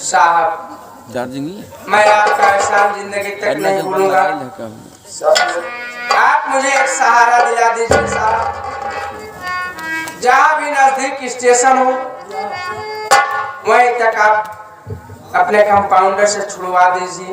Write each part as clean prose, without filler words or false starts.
साहब दार्जिलिंग मैं आपका एहसान जिंदगी तक नहीं भूलूंगा। आप मुझे एक सहारा दिला दीजिए साहब। जहाँ भी नजदीक स्टेशन हो वहीं तक आप अपने कंपाउंडर से छुड़वा दीजिए।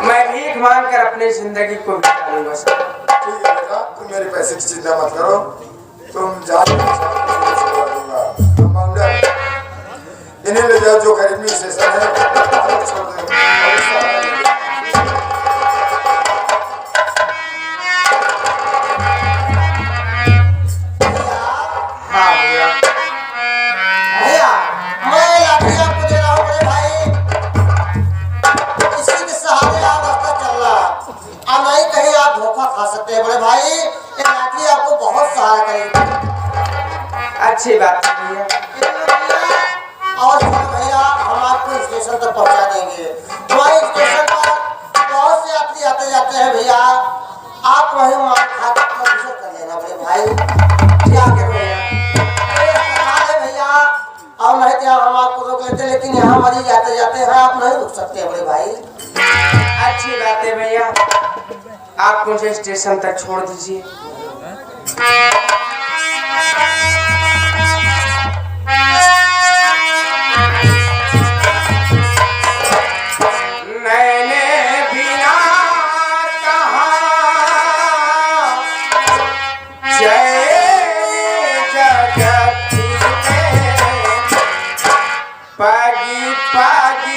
मैं भीख मांग कर अपनी जिंदगी को बिता लूंगा साहब। ठीक है बेटा, तुम मेरे पैसे की चिंता मत करो, तुम जाओ कंपाउंडर इन्हें ले जाओ जो करीबी स्टेशन है छोड़ दो। हाँ भैया भैया मैं लाठी आपको दे रहा हूँ बड़े भाई, इसी के सहारे आप रास्ता चल रहा और नहीं कहीं आप धोखा खा सकते हैं बड़े भाई। ये लाठी आपको बहुत सहारा करेगी। अच्छी बात है भैया। और भैया हम आपको स्टेशन तक पहुंचा देंगे। हमारे स्टेशन पर बहुत से यात्री आते जाते हैं भैया, आप वहीं मार खा कर लेना बड़े भाई। क्या करें भैया, और नहीं तो हम आपको रोक लेते, लेकिन यहाँ मरीज जाते जाते हैं, आप नहीं रुक सकते बड़े भाई। अच्छी बात है भैया, आप मुझे स्टेशन तक छोड़ दीजिए। पागी पागी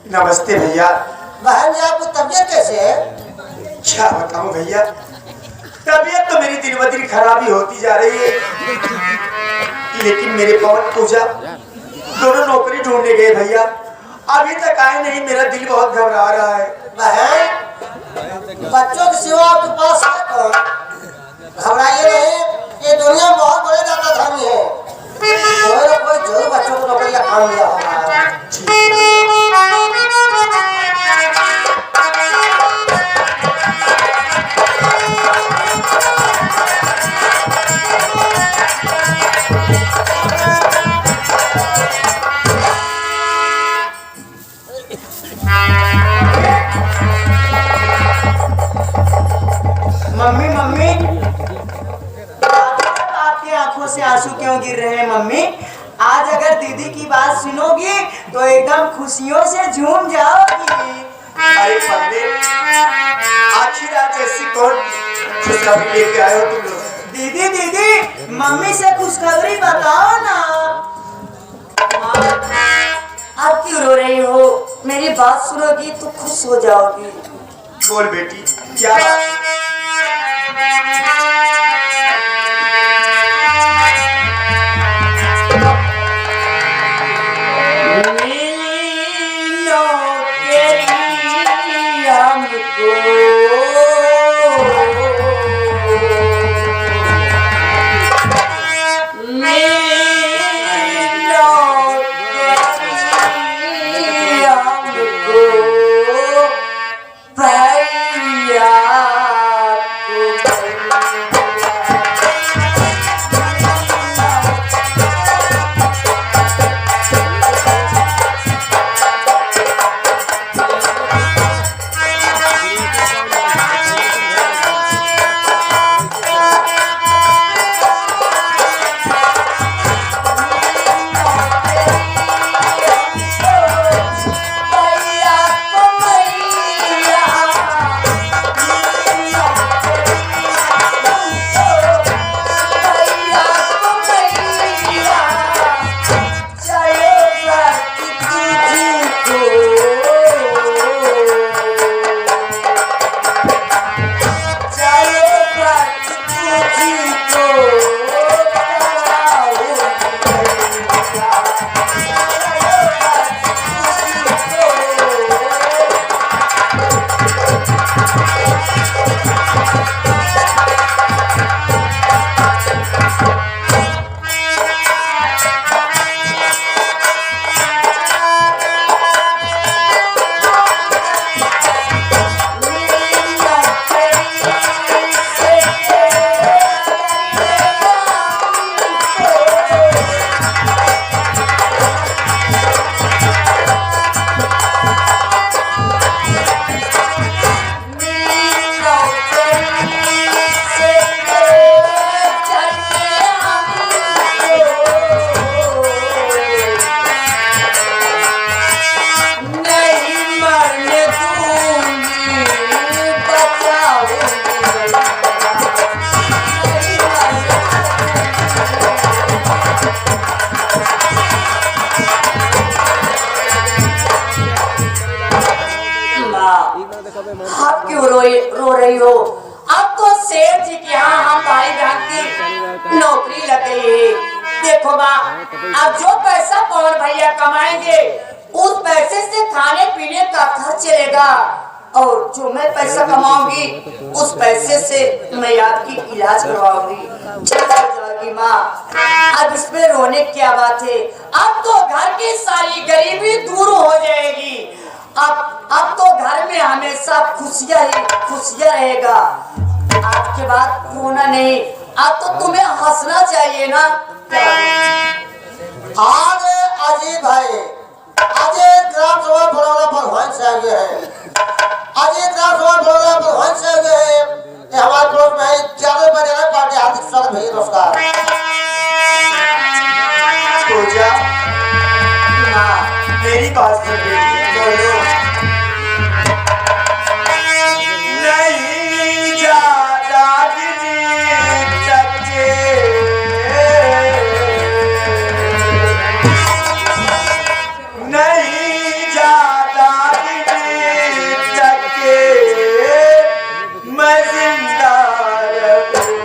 नमस्ते भैया। बहन जी आपको तबीयत कैसे है? क्या बताऊं भैया, तबीयत तो मेरी दिन ब दिन खराबी होती जा रही है, लेकिन मेरे पवन पूजा दोनों नौकरी ढूंढने गए भैया, अभी तक आए नहीं। मेरा दिल बहुत घबरा रहा है। बहन बच्चों की सेवा आपके पास है कौन? घबराइए नहीं, ये दुनिया बहुत बड़े दाता धर्मी है, कोई ना कोई जरूर बच्चों को नौकरी का काम दिया होगा। मम्मी मम्मी आंखों से आंसू क्यों गिर रहे हैं मम्मी? आज अगर दीदी की बात सुनोगी तो एकदम खुशियों से झूम जाओगी। अरे पगले, आखिर आज ऐसी कौन खुशखबरी लेके आए हो तुम लोग? दीदी दीदी मम्मी से खुशखबरी बताओ ना। आप क्यों रो रही हो? मेरी बात सुनोगी तो खुश हो जाओगी। बोल बेटी, क्या बात? आप क्यों रो रही हो? अब तो सेठ जी के यहाँ हम भाई बहन की नौकरी लग गई है। देखो माँ, अब जो पैसा पवन भैया कमाएंगे उस पैसे से खाने पीने का खर्च चलेगा, और जो मैं पैसा कमाऊंगी उस पैसे से मैं आपकी इलाज करवाऊंगी। चल जाएगी माँ, अब इसमें रोने की क्या बात है? अब तो घर की सारी गरीबी दूर हो जाएगी। अब तो घर में हमेशा खुशियां ही खुशियां रहेगा। आज के बाद रोना नहीं, अब तो तुम्हें हंसना चाहिए ना। आज अजीत भाई, आज ग्राम सभा बड़ौदा पर से आगे है। आज ग्राम सभा बड़ौदा पर से आगे है। ये हमारे दोस्त भाई ज्यादा बड़े पार्टी हार्दिक स्वागत है। नमस्कार। पूजा, मेरी बात सुन बेटी, बोलो। नहीं जाता नहीं जाता मैं जिंदा रहूं।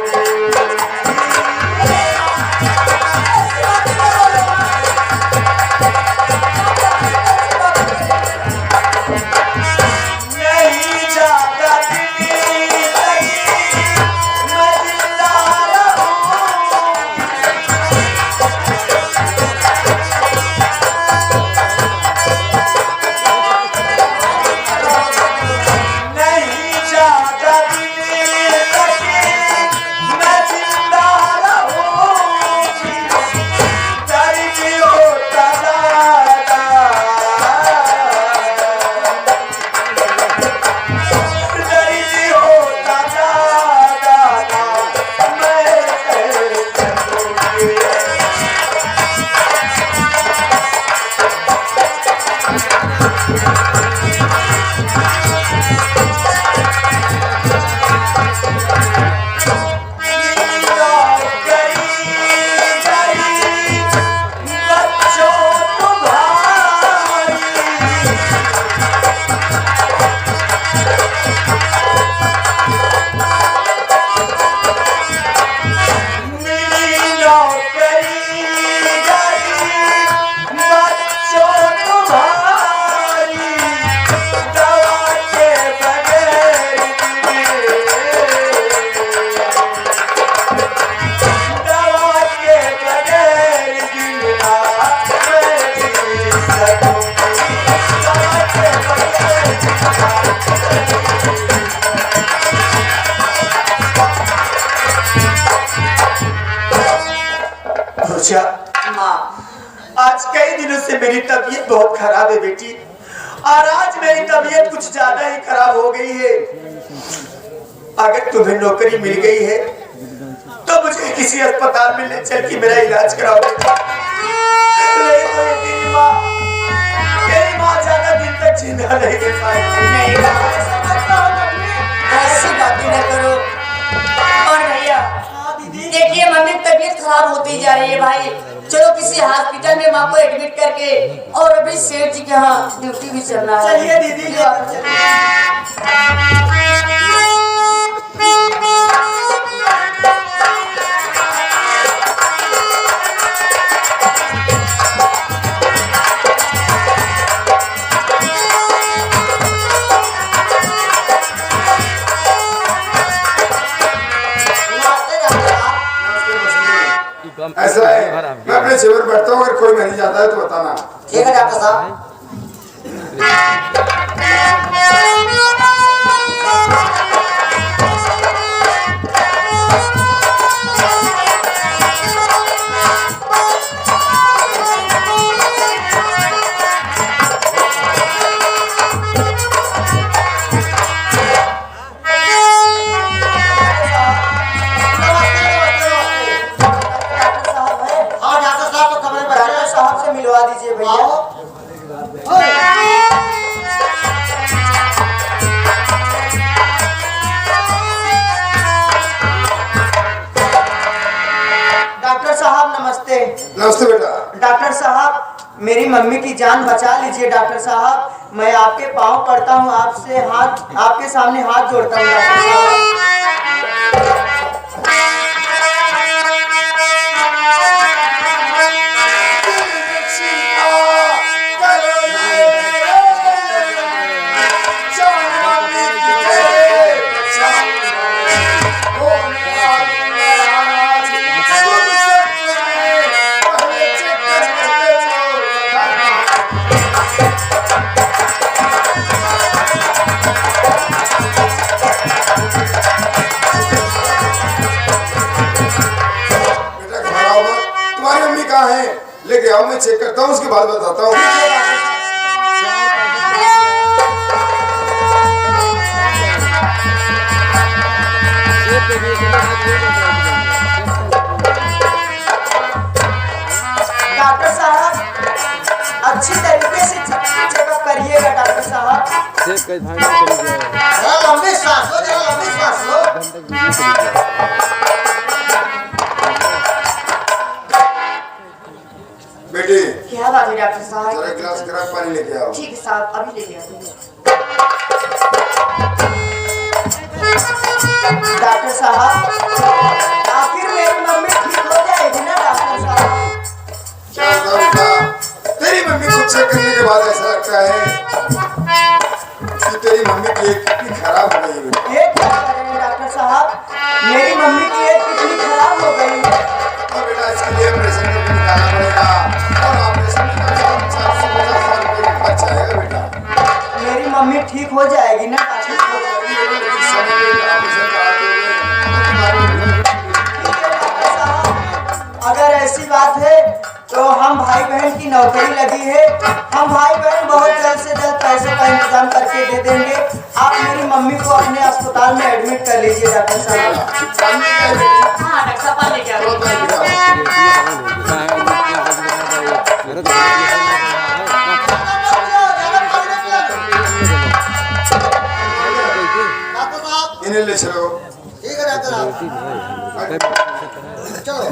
पूछा, आज कई दिनों से मेरी तबीयत बहुत खराब है बेटी, और आज मेरी तबीयत कुछ ज्यादा ही खराब हो गई है। अगर तुम्हें नौकरी मिल गई है तो मुझे किसी अस्पताल में ले चल के मेरा इलाज कराओ। नहीं तो ये तेरी माँ ज्यादा दिन तक जिंदा नहीं रह पाएगी। नहीं ऐसी बातें न करो। और भैया देखिए मम्मी तबीयत खराब होती जा रही है भाई, चलो किसी हॉस्पिटल में माँ को एडमिट करके, और अभी सेठ जी के यहाँ ड्यूटी भी चलना है। चलिए दीदी, ऐसा है, मैं अपने शिविर बैठता हूँ, अगर कोई मरीज आता है तो बताना। ठीक है डॉक्टर साहब। मिलवा दीजिए भैया। डॉक्टर साहब नमस्ते। नमस्ते बेटा। डॉक्टर साहब मेरी मम्मी की जान बचा लीजिए। डॉक्टर साहब मैं आपके पाँव पड़ता हूँ, आपके सामने हाथ जोड़ता हूँ डॉक्टर साहब। लेके आओ, मैं चेक करता हूँ, उसके बाद बताता हूँ। डॉक्टर साहब अच्छी तरीके से चेकअप करिएगा डॉक्टर साहब। लंबी सांस लो, लंबी सांस लो। बेटी क्या बात है डॉक्टर साहब? जरा गिलास गर्म पानी लेके आओ। ठीक है साहब, अभी लेके आते हैं। डॉक्टर साहब आखिर मेरी मम्मी ठीक हो जाएगी ना डॉक्टर साहब? तेरी मम्मी को चेक करने के बाद ऐसा लगता है कि तेरी मम्मी की एक किडनी खराब हो गई है। ये क्या कह रहे हैं डॉक्टर साहब? मेरी मम्मी की एक किडनी खराब हो गई है। तो बेटा इसके लिए ऑपरेशन करके निकालना पड़ेगा, और ऑपरेशन में 450 रुपये का खर्च आएगा बेटा। मेरी मम्मी ठीक हो जाएगी ना डॉक्टर साहब? अगर ऐसी बात है तो हम भाई बहन की नौकरी लगी है, हम भाई बहन बहुत जल्द से जल्द पैसे का इंतजाम करके दे देंगे। आप मेरी मम्मी को अपने अस्पताल में एडमिट कर लीजिए डॉक्टर साहब। हाँ डॉक्टर साहब लेके आओ। इन्हें ले चलो। ठीक है डॉक्टर साहब, चलो।